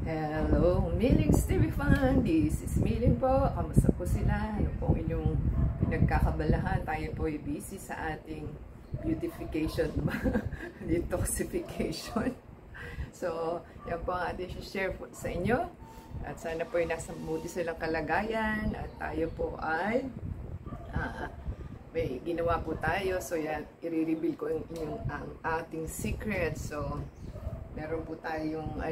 Hello, Millings TV fan! This is Milling po. Kamusta po sila? Ano po inyong pinagkakabalahan? Tayo po ay busy sa ating beautification, detoxification. So, yan po ang ating share po sa inyo. At sana po ay nasa mabuti silang kalagayan. At tayo po ay may ginawa po tayo. So, yan, i-reveal ko yung ating secret. So, meron po tayong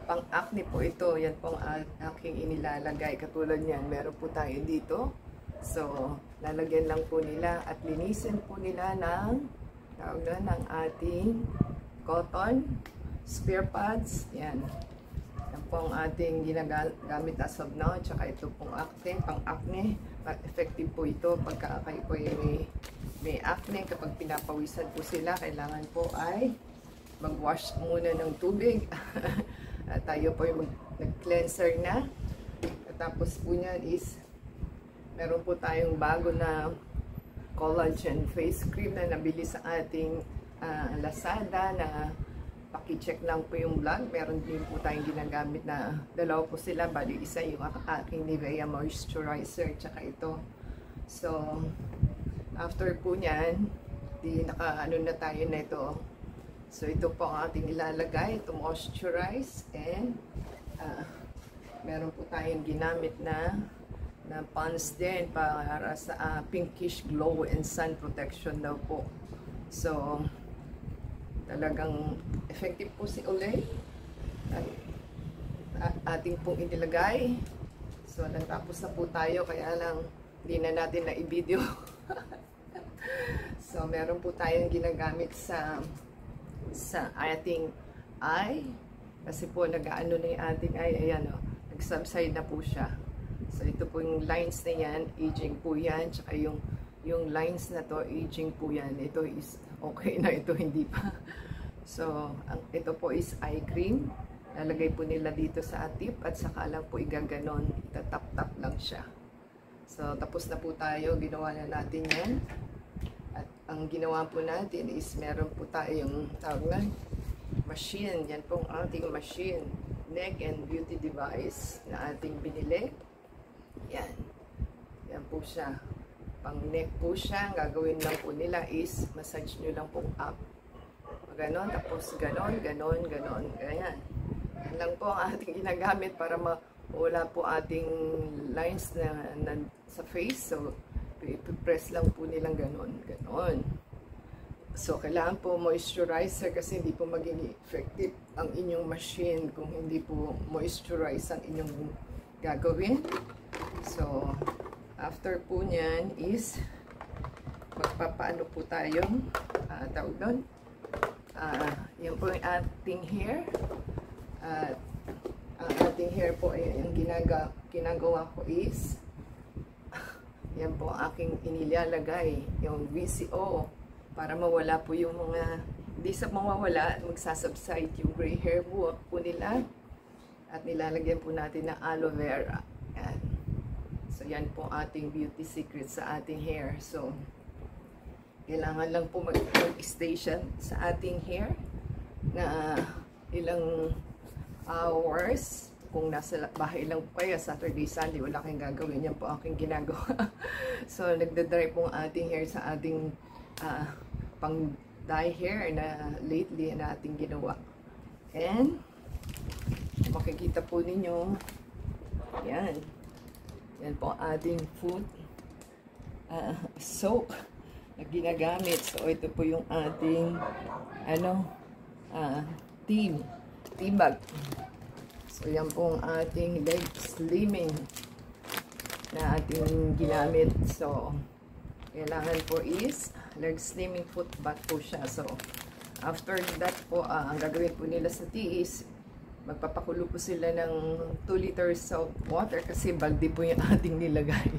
pang-acne po ito. Yan po ang aking inilalagay. Katulad niyan, meron po tayo dito. So, lalagyan lang po nila at linisin po nila ng ating cotton spare pads. Yan. Yan po ang ating ginagamit as of now. Tsaka ito pong pang-acne. Effective po ito pagka kayo po may acne. Kapag pinapawisan po sila, kailangan po ay mag-wash muna ng tubig. At tayo po yung nag-cleanser na. At tapos po niyan is meron po tayong bago na collagen face cream na nabili sa ating Lazada na paki-check lang po yung vlog. Meron din po tayong ginagamit na dalawa po sila. Bali isa yung aking Nivea moisturizer tsaka ito. So after po niyan, naka-ano na tayo na ito. So, ito po ang ating ilalagay. Ito moisturize. And, meron po tayong ginamit na pants din para sa pinkish glow and sun protection daw po. So, talagang effective po si Olay. Ating pong inilagay. So, natapos na po tayo. Kaya lang, hindi na natin na-i-video. So, meron po tayong ginagamit sa ating eye kasi po nag-aano na yung ating eye, ayan o, nag-subside na po siya. So ito po yung lines na yan, aging po yan, tsaka yung lines na to, aging po yan. Ito is okay na, ito hindi pa. So ito po is eye cream, lalagay po nila dito sa tip at saka lang po igaganon, itatap-tap lang siya. So tapos na po tayo, ginawa na natin yan. At ang ginawa po natin is meron po tayong machine. Yan pong ating machine. Neck and beauty device na ating binili. Yan. Yan po siya. Pang neck po siya. Gagawin lang po nila is massage nyo lang po up. Ganon. Tapos ganon, ganon, ganon. Ganyan. Yan lang po ang ating ginagamit para mawala po ating lines na sa face. So, i-press lang po nilang ganon, ganon. So, kailangan po moisturizer kasi hindi po magiging effective ang inyong machine kung hindi po moisturize ang inyong gagawin. So, after po niyan is magpapaano po tayong tawag doon. Yan po yung ating hair. Ang ating hair po ay yung ginagawa ko is yan po ang aking inilalagay, yung VCO, para mawala po yung mga, hindi sa mawawala, magsasubside yung gray hair po nila. At nilalagyan po natin ng aloe vera. Yan. So yan po ating beauty secret sa ating hair. So, kailangan lang po mag-station sa ating hair na ilang hours. Kung nasa bahay lang po kayo, Saturday, Sunday, wala kayong gagawin. Yan po aking ginagawa. So, nagda-dry po ang ating hair sa ating pang-dye hair na lately na ating ginawa. And, makikita po ninyo, yan. Yan po ang ating food soap na ginagamit. So, ito po yung ating, tea bag. So, yan po ang ating leg slimming na ating ginamit. So, kailangan po is leg slimming foot bath po siya. So, after that po, ang gagawin po nila sa tea is magpapakulo po sila ng 2 liters of water kasi balde po yung ating nilagay.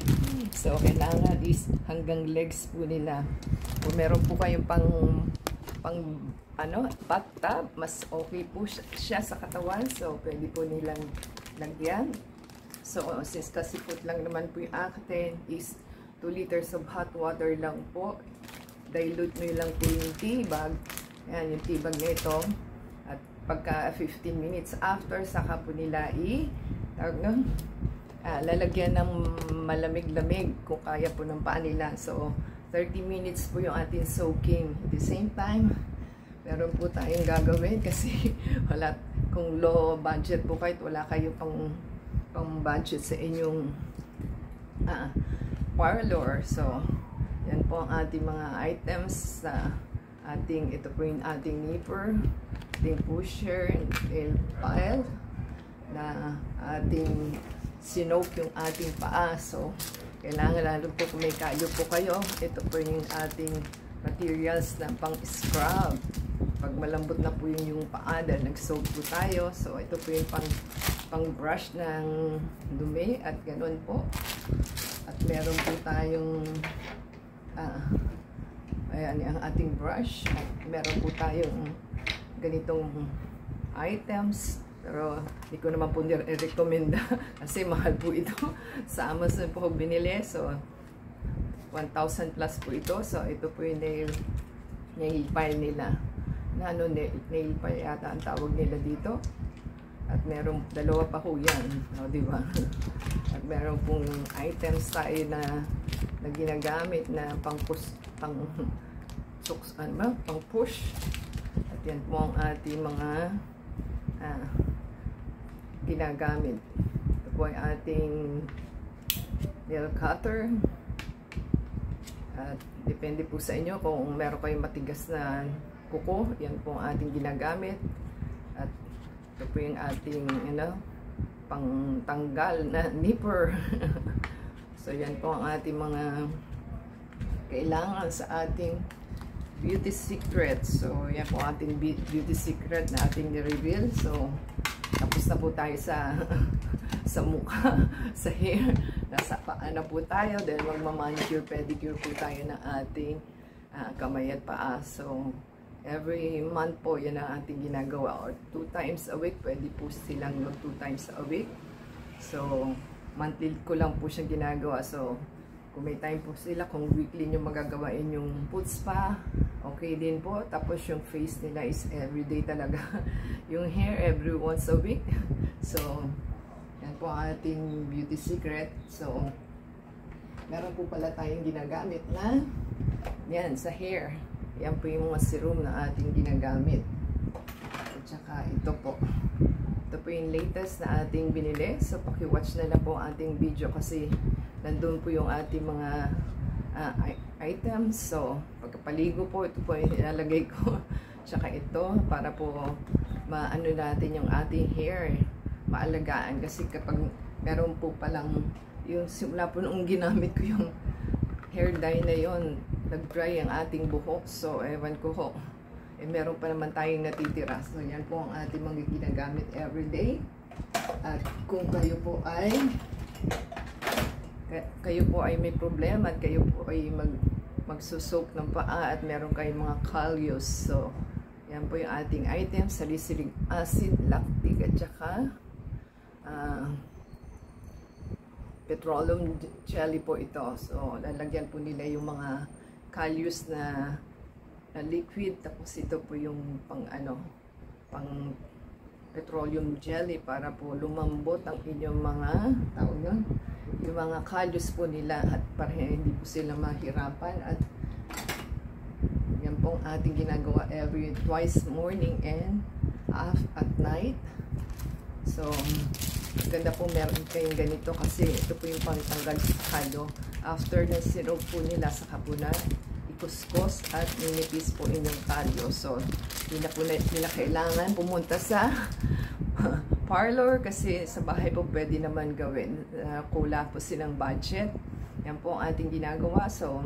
So, kailangan is hanggang legs po nila. Kung meron po kayong pang bathtub, mas okay po siya sa katawan. So, pwede po nilang lagyan. So, since kasi foot lang naman po yung akin is 2 liters of hot water lang po. Dilute nyo lang po yung tea bag. Ayan, yung tea bag na ito. At pagka 15 minutes after, saka po nila lalagyan ng malamig-lamig kung kaya po ng paa nila. So 30 minutes po yung ating soaking. At the same time, meron po tayong gagawin kasi wala, kung low budget po kahit wala kayo pang budget sa inyong parlor. So yan po ang ating mga items sa ating, ito po yung ating nipper, ating pusher, nail file na ating sinoke yung ating paa. So kailangan, lalo po kung may kalyo po kayo, ito po yung ating materials na pang scrub pag malambot na po yung paa dahil nag-soak po tayo. So ito po yung pang brush ng dumi at ganun po. At meron po tayong ayan ang ating brush, at meron po tayong ganitong items, pero hindi ko naman po i-recommend kasi mahal po ito. Sa Amazon po binili, so 1,000 plus po ito. So ito po yung nail file nila na nail file yata ang tawag nila dito. At meron dalawa pa po yan, di ba? At meron pong items tayo na ginagamit na pang push. At yan po ang ating mga ginagamit. Ito po ay ating nail cutter. At depende po sa inyo kung meron kayong matigas na kuko, yan po ang ating ginagamit. At ito po yung ating pang tanggal na nipper. So yan po ang ating mga kailangan sa ating beauty secret. So yan po ating beauty secret na ating ni-reveal. So tapos na po tayo sa mukha, sa hair, nasa paa na po tayo dahil magmamanicure, pedicure po tayo ng ating kamay at paa. So every month po yan ang ating ginagawa, or 2 times a week. Pwede po silang mag 2 times a week. So monthly ko lang po siyang ginagawa. So kung may time po sila, kung weekly nyo magagawain yung foot spa, okay din po. Tapos yung face nila is everyday talaga. Yung hair every once a week. So yan po ang ating beauty secret. So meron po pala tayong ginagamit na yan sa hair. Yan po yung mga serum na ating ginagamit. At saka ito po. Ito po yung latest na ating binili. So paki-watch na lang po ang ating video kasi nandun po yung ating mga items. So pagkapaligo po, ito po yung ilalagay ko. Tsaka ito para po maano natin yung ating hair, maalagaan. Kasi kapag meron po palang yung simula po nung ginamit ko yung hair dye na yon, nag-dry ang ating buhok. So ewan ko ho, meron pa naman tayong natitira. So yan po ang ating mga ginagamit everyday. At kung kayo po ay may problema at kayo po ay magsusok ng paa at meron kayong mga calyos, so yan po yung ating items: salicylic acid, lactic, at saka petroleum jelly po ito. So lalagyan po nila yung mga calyos na liquid, tapos ito po yung pang petroleum jelly para po lumambot ang inyong mga yung mga calyos po nila, at para hindi po sila mahirapan. At yan pong ating ginagawa twice morning and at night. So ganda po meron kayong ganito kasi ito po yung pangtanggal sa kalyo. After na syrup po nila, saka po na ikuskus at ninipis po inyong kalyo. So hindi na po nila kailangan pumunta sa parlor kasi sa bahay po pwede naman gawin. Kulang po silang budget. Yan po ang ating ginagawa. So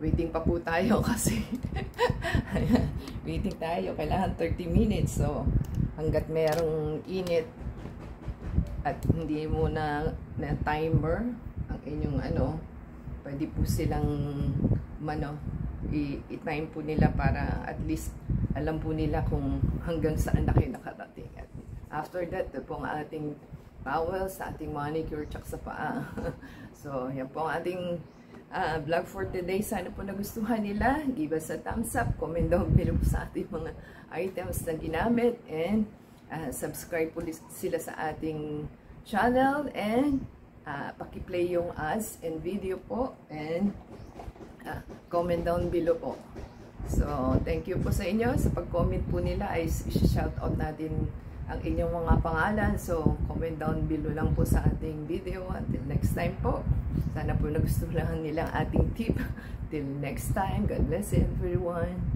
waiting pa po tayo kasi waiting tayo. Kailangan 30 minutes. So hanggat merong init at hindi mo na timer ang inyong pwede po silang i-time po nila para at least alam po nila kung hanggang saan na kayo nakarating. At after that, ito po ang ating towel sa ating manicure tsaka sa paa. So yan po ang ating vlog for today. Sana po nagustuhan nila. Give us a thumbs up. Comment down below sa ating mga items na ginamit. And subscribe po sila sa ating channel. And paki-play yung ads and video po. And comment down below po. So, thank you po sa inyo. Sa pag-comment po nila ay shout out natin ang inyong mga pangalan. So, comment down below lang po sa ating video. Until next time po. Sana po nagustuhan nila ang ating tip. Till next time. God bless everyone.